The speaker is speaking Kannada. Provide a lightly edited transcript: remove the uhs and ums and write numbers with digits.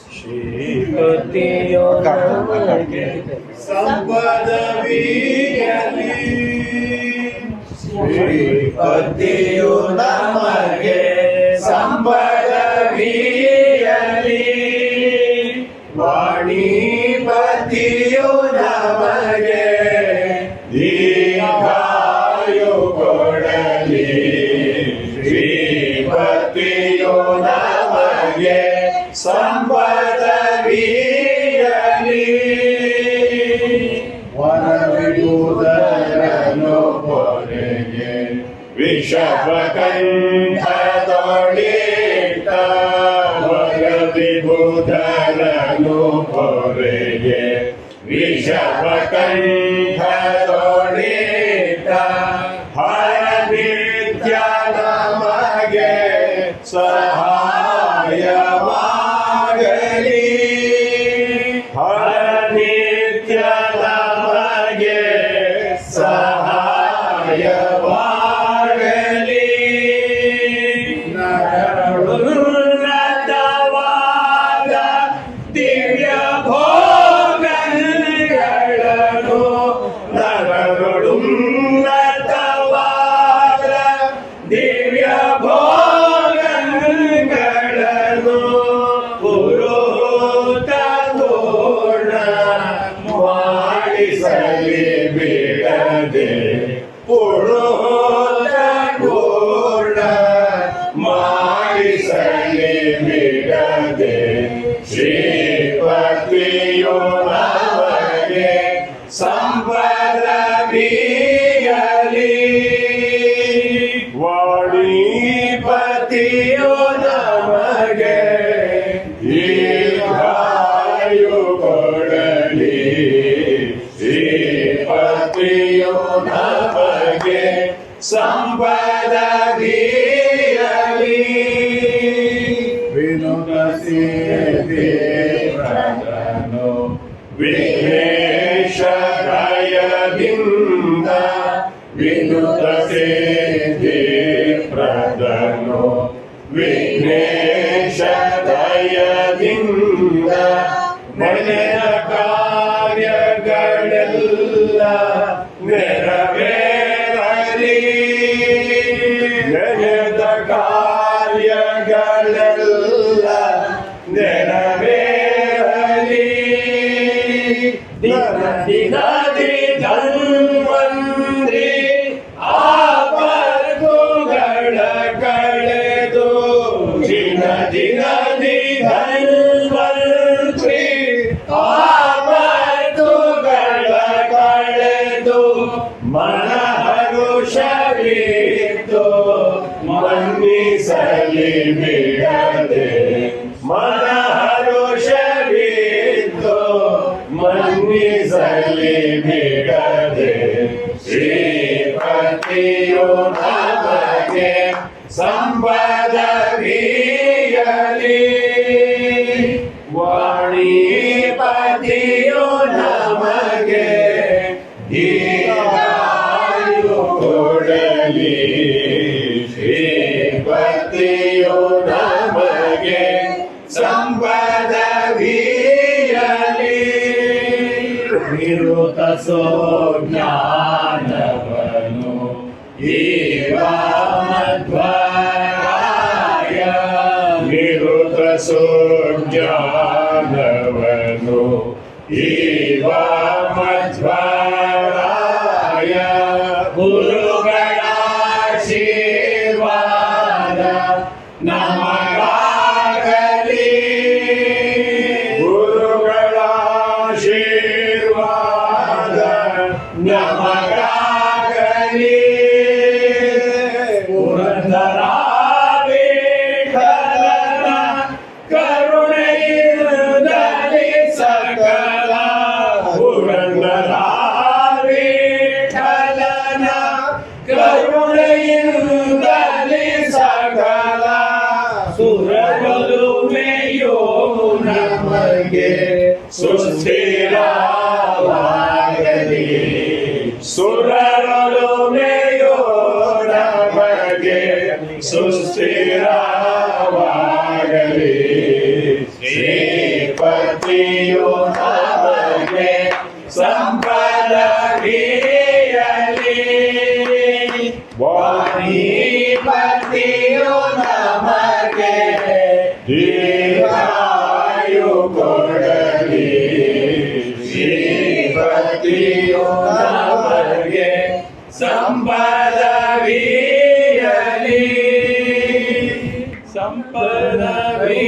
ಶ್ರೀಪತಿಯೋ ನಮಗೆ ಸಂಪದವಿಯಲಿ, ಶ್ರೀಪತಿಯೋ ನಮಗೆ ಸಂಪದವಿಯಲಿ, ವಾಣಿಪತಿಯೋ ನಮಗೆ ದೀರ್ಘಾಯು ಕೊಡಲಿ, ಶ್ರೀಪತಿಯೋ ನಮಗೆ ಸಂಪದವಿಯಲಿ, ವರವಿಡುವುದರನು ಪೊರೆಗೆ ವಿಷಪಕಂಠದೊಳಿಟ್ಟ, ವರವಿಡುವುದರನು ಪೊರೆಗೆ ವಿಷಪಕಂಠದೊಳಿಟ್ಟ, ಹರನಿತ್ಯ ನಮಗೆ ಸಹಾಯವಾಗಲಿ, ಹರನಿತ್ಯ ನಮಗೆ ಸಹಾಯವಾಗಲಿ, ನರಳುನ್ನತವಾದ ದಿವ್ಯ ಭೋಗಗಳನ್ನು, ನರಳುನ್ನತವಾದ ದಿವ್ಯ ಭೋಗಗಳನ್ನು ಪುರೋಹಿತ ಪೂರ್ಣ ಮಾಡಿಸಲಿ ಬಿಡದೆ, ಪುರೋಹಿತ ಪೂರ್ಣ ಮಾಡಿಸಲಿ ಬಿಡದೆ, ಶ್ರೀಪತಿಯೋ ನಮಗೆ ಸಂಪದವಿಯಲಿ, ವಾಣಿಪತಿಯೋ ನಮಗೆ ದೀರ್ಘಾಯು ಕೊಡಲಿ, ಶ್ರೀಪತಿಯೋ ನಮಗೆ ಸಂಪದವಿಯಲಿ, ವಿನುತ ಸಿದ್ಧಿ ಪ್ರದನು ವಿಘ್ನೇಶ ದಯದಿಂದ, ವಿನುತ ಸಿದ್ಧಿ ಪ್ರದನು ವಿಘ್ನೇಶ ದಯದಿಂದ, ಮನೆಯ ಕಾರ್ಯಗಳೆಲ್ಲ ನೆರವೇರಲಿ, ನೆನೆದ ಕಾರ್ಯಗಳೆಲ್ಲ ನೆರವೇರಲಿ, ದಿನ ದಿನದಿ ಧನ್ವಂದ್ರಿ ಆಪತ್ತುಗಳ ಕಳೆದು, ದಿನ ದಿನದಿ ಧನ್ವಂದ್ರಿ ಆಪತ್ತುಗಳ ಕಳೆದು, ಮನಹರುಷವಿತ್ತು ಮನ್ನಿಸಲಿ ಬಿಡದೆ, ಮನಹರುಷವಿತ್ತು ಮನ್ನಿಸಲಿ ಬಿಡದೆ, ಶ್ರೀಪತಿಯೋ ನಮಗೆ ಸಂಪದವಿಯಲಿ, ವಾಣಿಪತಿಯೋ ನಮಗೆ ದೀರ್ಘಾಯು ಕೊಡಲಿ, ಶ್ರೀಪತಿಯೋ ನಮಗೆ ಸಂಪದವಿಯಲಿ, ನಿರುತ ಸೋಜ್ಞಾನವನು ಈವ ಮಧ್ವರಾಯ, ನಿರುತ ಸೋಜ್ಞಾನವನು ಈವ ಮಧ್ವರಾಯ, ಗುರುಗಳ ಆಶೀರ್ವಾದ ನಮಗಾಗಲಿ, ಗುರುಗಳ ಆಶೀರ್ವಾದ ನಮಗಾಗಲಿ, ಪುರಂದರ ವಿಠಲನ ಕರುಣೆಯಿಂದಲೇ ಸಕಲ, ಪುರಂದರ ವಿಠಲನ ಕರುಣೆಯಿಂದಲೇ ಸಕಲ, ಸುರಗಳು ಮೇಯೋ ನಮಗೆ ಸುಸ್ಥಿರವಾಗಲಿ, ಸುರಗಳು ಮೇಯೋ ನಮಗೆ ಸುಸ್ಥಿರವಾಗಲಿ, ಶ್ರೀ ಪತಿಯು ನಮಗೆ ಸಂಪದವಿಯಲಿ ವಾಣಿಪತಿಯು ನಮಗೆ ದೀರ್ಘಾಯು ಕೊಡಲಿ ಶ್ರೀಪತಿಯು ನಮಗೆ ಸಂಪದವಿಯಲಿ ಸಂಪದವಿಯಲಿ